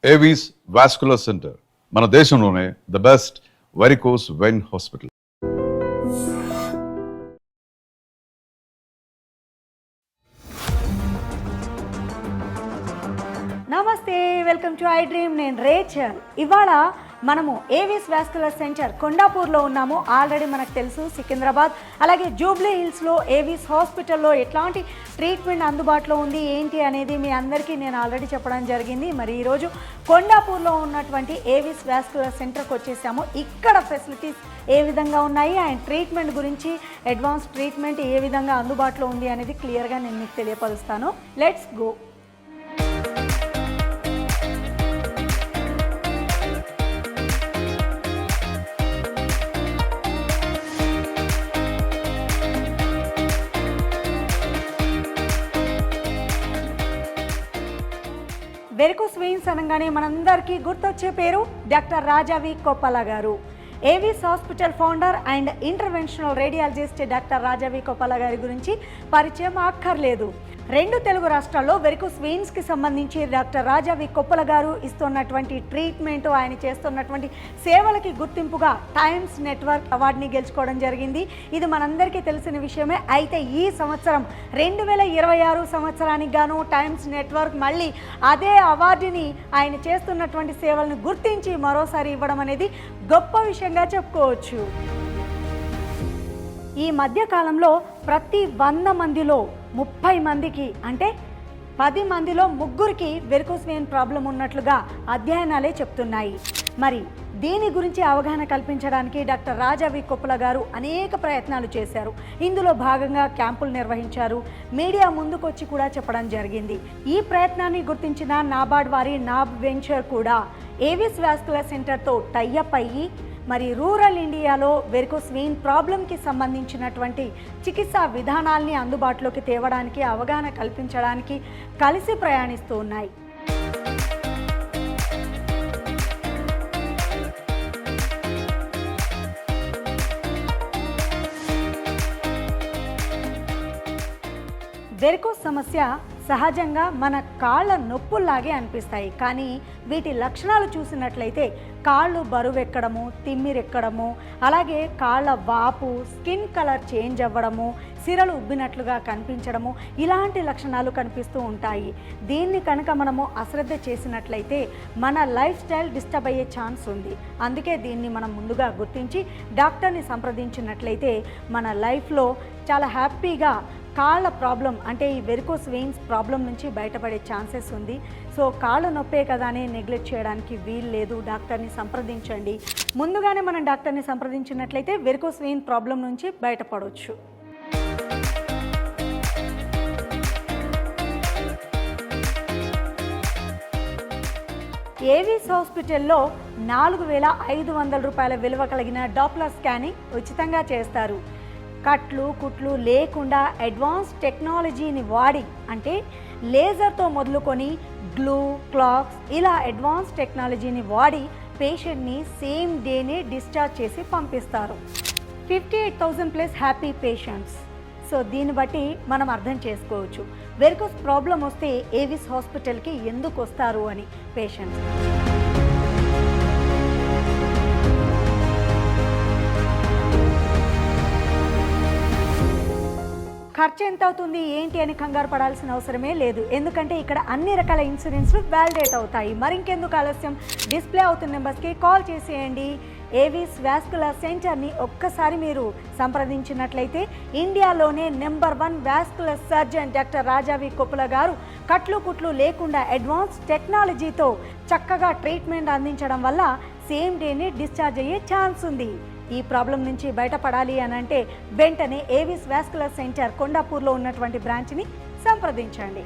Avis vascular centre మన దేశంలోనే the best varicose vein hospital. నమస్తే, వెల్కమ్ టు ఐ డ్రీమ్. నేను రేచల్. ఇవాళ మనము ఏవిస్ వాస్కులర్ సెంటర్ కొండాపూర్లో ఉన్నాము. ఆల్రెడీ మనకు తెలుసు సికింద్రాబాద్, అలాగే జూబ్లీ హిల్స్లో ఏవిస్ హాస్పిటల్లో ఎట్లాంటి ట్రీట్మెంట్ అందుబాటులో ఉంది ఏంటి అనేది మీ అందరికీ నేను ఆల్రెడీ చెప్పడం జరిగింది. మరి ఈరోజు కొండాపూర్లో ఉన్నటువంటి ఏవిస్ వాస్కులర్ సెంటర్కి వచ్చేసాము. ఇక్కడ ఫెసిలిటీస్ ఏ విధంగా ఉన్నాయి, ఆయన ట్రీట్మెంట్ గురించి, అడ్వాన్స్ ట్రీట్మెంట్ ఏ విధంగా అందుబాటులో ఉంది అనేది క్లియర్గా నేను మీకు తెలియపరుస్తాను. Let's go. వెరికోస్ వెయిన్స్ అనగానే మనందరికీ గుర్తొచ్చే పేరు డాక్టర్ రాజా వి కొప్పల గారు. Avis hospital founder and interventional radiologist doctor Raja V Koppala గారి గురించి పరిచయం అక్కర్లేదు. 2 తెలుగు రాష్ట్రాల్లో వెరికోస్ వెయిన్స్కి సంబంధించి డాక్టర్ రాజా వి కొప్పల గారు ఇస్తున్నటువంటి ట్రీట్మెంట్, ఆయన చేస్తున్నటువంటి సేవలకి గుర్తింపుగా టైమ్స్ నెట్వర్క్ అవార్డుని గెలుచుకోవడం జరిగింది. ఇది మనందరికీ తెలిసిన విషయమే. అయితే ఈ సంవత్సరం 2026 సంవత్సరానికి గాను టైమ్స్ నెట్వర్క్ మళ్ళీ అదే అవార్డుని ఆయన చేస్తున్నటువంటి సేవలను గుర్తించి మరోసారి ఇవ్వడం అనేది గొప్ప విషయంగా చెప్పుకోవచ్చు. ఈ మధ్యకాలంలో ప్రతి 100 మందిలో 30 మందికి, అంటే 10 మందిలో 3కి వెరికోస్ వెయిన్ ప్రాబ్లం ఉన్నట్లుగా అధ్యయనాలే చెప్తున్నాయి. మరి దీని గురించి అవగాహన కల్పించడానికి డాక్టర్ రాజా వి కొప్పల గారు అనేక ప్రయత్నాలు చేశారు. ఇందులో భాగంగా క్యాంపులు నిర్వహించారు. మీడియా ముందుకొచ్చి కూడా చెప్పడం జరిగింది. ఈ ప్రయత్నాన్ని గుర్తించిన నాబార్డ్ వారి నాబ్ వెంచర్ కూడా ఏవిస్ వాస్కులర్ సెంటర్తో టైఅప్ అయ్యి మరి రూరల్ ఇండియాలో వెరికోస్ వెయిన్ ప్రాబ్లంకి సంబంధించినటువంటి చికిత్సా విధానాల్ని అందుబాటులోకి తేవడానికి, అవగాహన కల్పించడానికి కలిసి ప్రయాణిస్తూ ఉన్నాయి. వెరికోస్ సమస్య సహజంగా మన కాళ్ళ నొప్పుల్లాగే అనిపిస్తాయి. కానీ వీటి లక్షణాలు చూసినట్లయితే కాళ్ళు బరువెక్కడము, తిమ్మిరెక్కడము, అలాగే కాళ్ళ వాపు, స్కిన్ కలర్ చేంజ్ అవ్వడము, సిరలు ఉబ్బినట్లుగా కనిపించడము, ఇలాంటి లక్షణాలు కనిపిస్తూ ఉంటాయి. దీన్ని కనుక మనము అశ్రద్ధ చేసినట్లయితే మన లైఫ్ స్టైల్ డిస్టర్బ్ అయ్యే ఛాన్స్ ఉంది. అందుకే దీన్ని మనం ముందుగా గుర్తించి డాక్టర్ని సంప్రదించినట్లయితే మన లైఫ్లో చాలా హ్యాపీగా కాళ్ళ ప్రాబ్లం, అంటే ఈ వెరికోస్ వెయిన్స్ ప్రాబ్లం నుంచి బయటపడే ఛాన్సెస్ ఉంది. సో కాళ్ళ నొప్పే కదా అని నెగ్లెక్ట్ చేయడానికి వీలు లేదు. డాక్టర్ని సంప్రదించండి. ముందుగానే మనం డాక్టర్ని సంప్రదించినట్లయితే వెరికోస్ వెయిన్ ప్రాబ్లం నుంచి బయటపడవచ్చు. ఏవిస్ హాస్పిటల్లో 4,500 రూపాయల విలువ కలిగిన డాప్లర్ స్కానింగ్ ఉచితంగా చేస్తారు. కట్లు కుట్లు లేకుండా అడ్వాన్స్ టెక్నాలజీని వాడి, అంటే లేజర్తో మొదలుకొని గ్లూ, క్లాక్స్, ఇలా అడ్వాన్స్ టెక్నాలజీని వాడి పేషెంట్ని సేమ్ డేనే డిశ్చార్జ్ చేసి పంపిస్తారు. 58,000 ప్లస్ హ్యాపీ పేషెంట్స్. సో దీన్ని బట్టి మనం అర్థం చేసుకోవచ్చు వెరికోస్ ప్రాబ్లం వస్తే ఏవిస్ హాస్పిటల్కి ఎందుకు వస్తారు అని పేషెంట్స్. ఖర్చు ఎంత అవుతుంది ఏంటి అని కంగారు పడాల్సిన అవసరమే లేదు. ఎందుకంటే ఇక్కడ అన్ని రకాల ఇన్సూరెన్స్లు వ్యాలిడేట్ అవుతాయి. మరింకెందుకు ఆలస్యం, డిస్ప్లే అవుతున్న నెంబర్స్కి కాల్ చేసేయండి. ఏవిస్ వాస్కులర్ సెంటర్ని ఒక్కసారి మీరు సంప్రదించినట్లయితే ఇండియాలోనే number 1 vascular surgeon doctor Raja V Koppala గారు కట్లు కుట్లు లేకుండా అడ్వాన్స్ టెక్నాలజీతో చక్కగా ట్రీట్మెంట్ అందించడం వల్ల సేమ్ డేనే డిశ్చార్జ్ అయ్యే ఛాన్స్ ఉంది. ఈ ప్రాబ్లం నుంచి బయటపడాలి అని అంటే వెంటనే ఏవిస్ వాస్కులర్ సెంటర్ కొండాపూర్లో ఉన్నటువంటి బ్రాంచ్ని సంప్రదించండి.